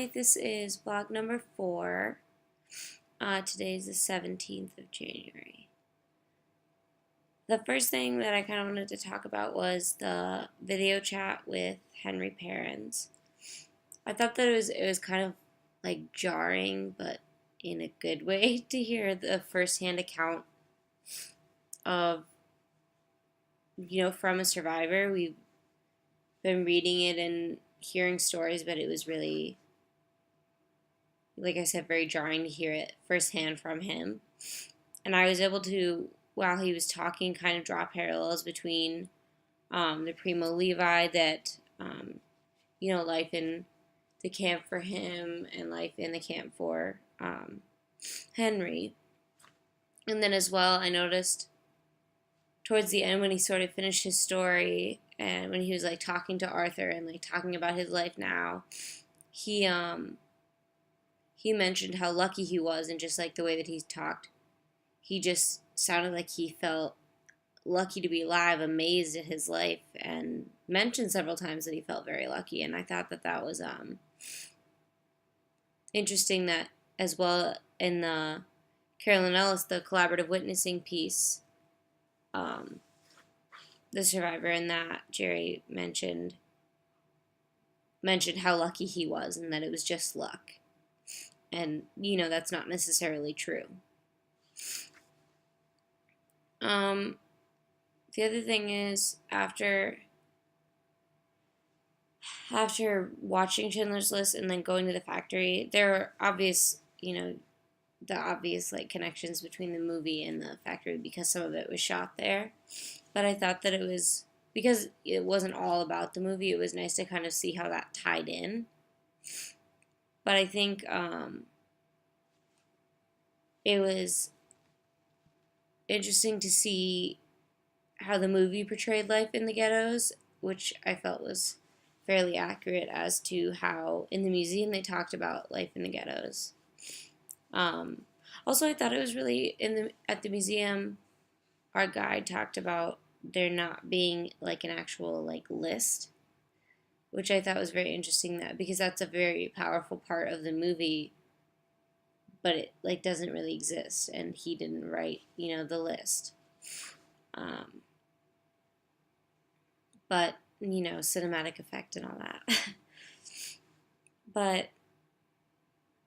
Hi, this is vlog number 4. Today is the 17th of January. The first thing that I kind of wanted to talk about was the video chat with Henry Perrins. I thought that it was kind of like jarring, but in a good way, to hear the firsthand account of, from a survivor. We've been reading it and hearing stories, but it was really, like I said, very jarring to hear it firsthand from him. And I was able to, while he was talking, kind of draw parallels between the Primo Levi that, life in the camp for him and life in the camp for Henry. And then as well, I noticed towards the end when he sort of finished his story and when he was like talking to Arthur and like talking about his life now, he mentioned how lucky he was, and just like the way that he talked, he just sounded like he felt lucky to be alive, amazed at his life, and mentioned several times that he felt very lucky. And I thought that that was interesting, that as well in the Carolyn Ellis, the collaborative witnessing piece, the survivor in that, Jerry, mentioned how lucky he was and that it was just luck. And, that's not necessarily true. The other thing is, after watching Schindler's List and then going to the factory, there are obvious, the obvious like connections between the movie and the factory because some of it was shot there. But I thought that it was, because it wasn't all about the movie, it was nice to kind of see how that tied in. But I think it was interesting to see how the movie portrayed life in the ghettos, which I felt was fairly accurate as to how in the museum they talked about life in the ghettos. Also, I thought it was really at the museum, our guide talked about there not being like an actual like list, which I thought was very interesting, that because that's a very powerful part of the movie, but it like doesn't really exist, and he didn't write the list. But cinematic effect and all that. But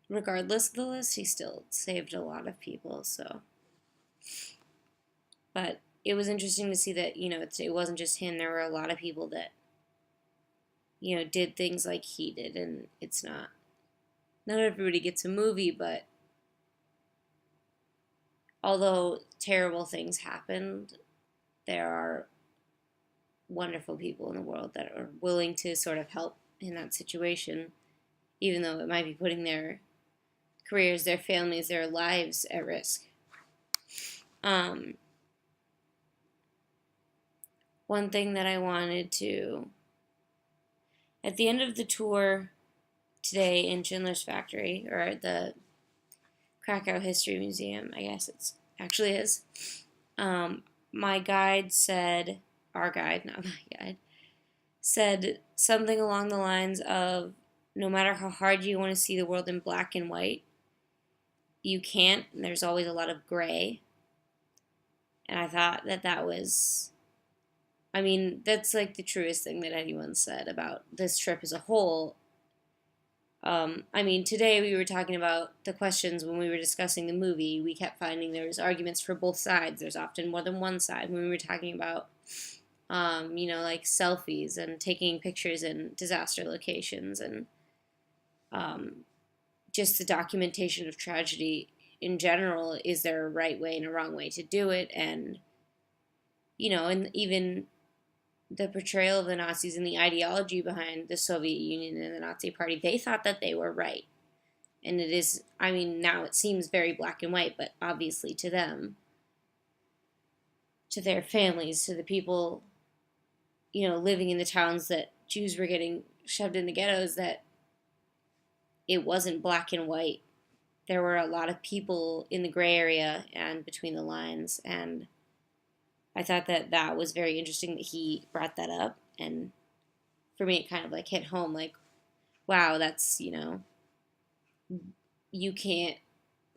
regardless of the list, he still saved a lot of people. So, but it was interesting to see that it wasn't just him. There were a lot of people that did things like he did, and it's not everybody gets a movie, but although terrible things happened, there are wonderful people in the world that are willing to sort of help in that situation, even though it might be putting their careers, their families, their lives at risk. One thing that I wanted to, at the end of the tour today in Schindler's Factory, or the Krakow History Museum, I guess it actually is, my guide said, our guide, not my guide, said something along the lines of, no matter how hard you want to see the world in black and white, you can't, and there's always a lot of gray. And I thought that was, that's like the truest thing that anyone said about this trip as a whole. Today we were talking about the questions when we were discussing the movie. We kept finding there was arguments for both sides. There's often more than one side. When we were talking about, like selfies and taking pictures in disaster locations, and just the documentation of tragedy in general, is there a right way and a wrong way to do it? And, and even the portrayal of the Nazis and the ideology behind the Soviet Union and the Nazi Party, they thought that they were right. And it is, now it seems very black and white, but obviously to them, to their families, to the people, living in the towns that Jews were getting shoved in the ghettos, that it wasn't black and white. There were a lot of people in the gray area and between the lines, and I thought that was very interesting that he brought that up. And for me, it kind of like hit home, like, wow, that's, you can't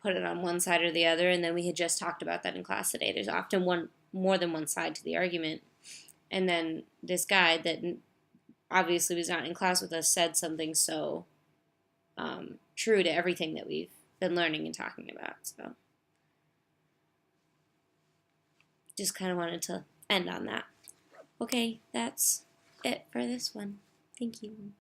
put it on one side or the other. And then we had just talked about that in class today. There's often more than one side to the argument. And then this guy that obviously was not in class with us said something so true to everything that we've been learning and talking about. So just kind of wanted to end on that. Okay, that's it for this one. Thank you.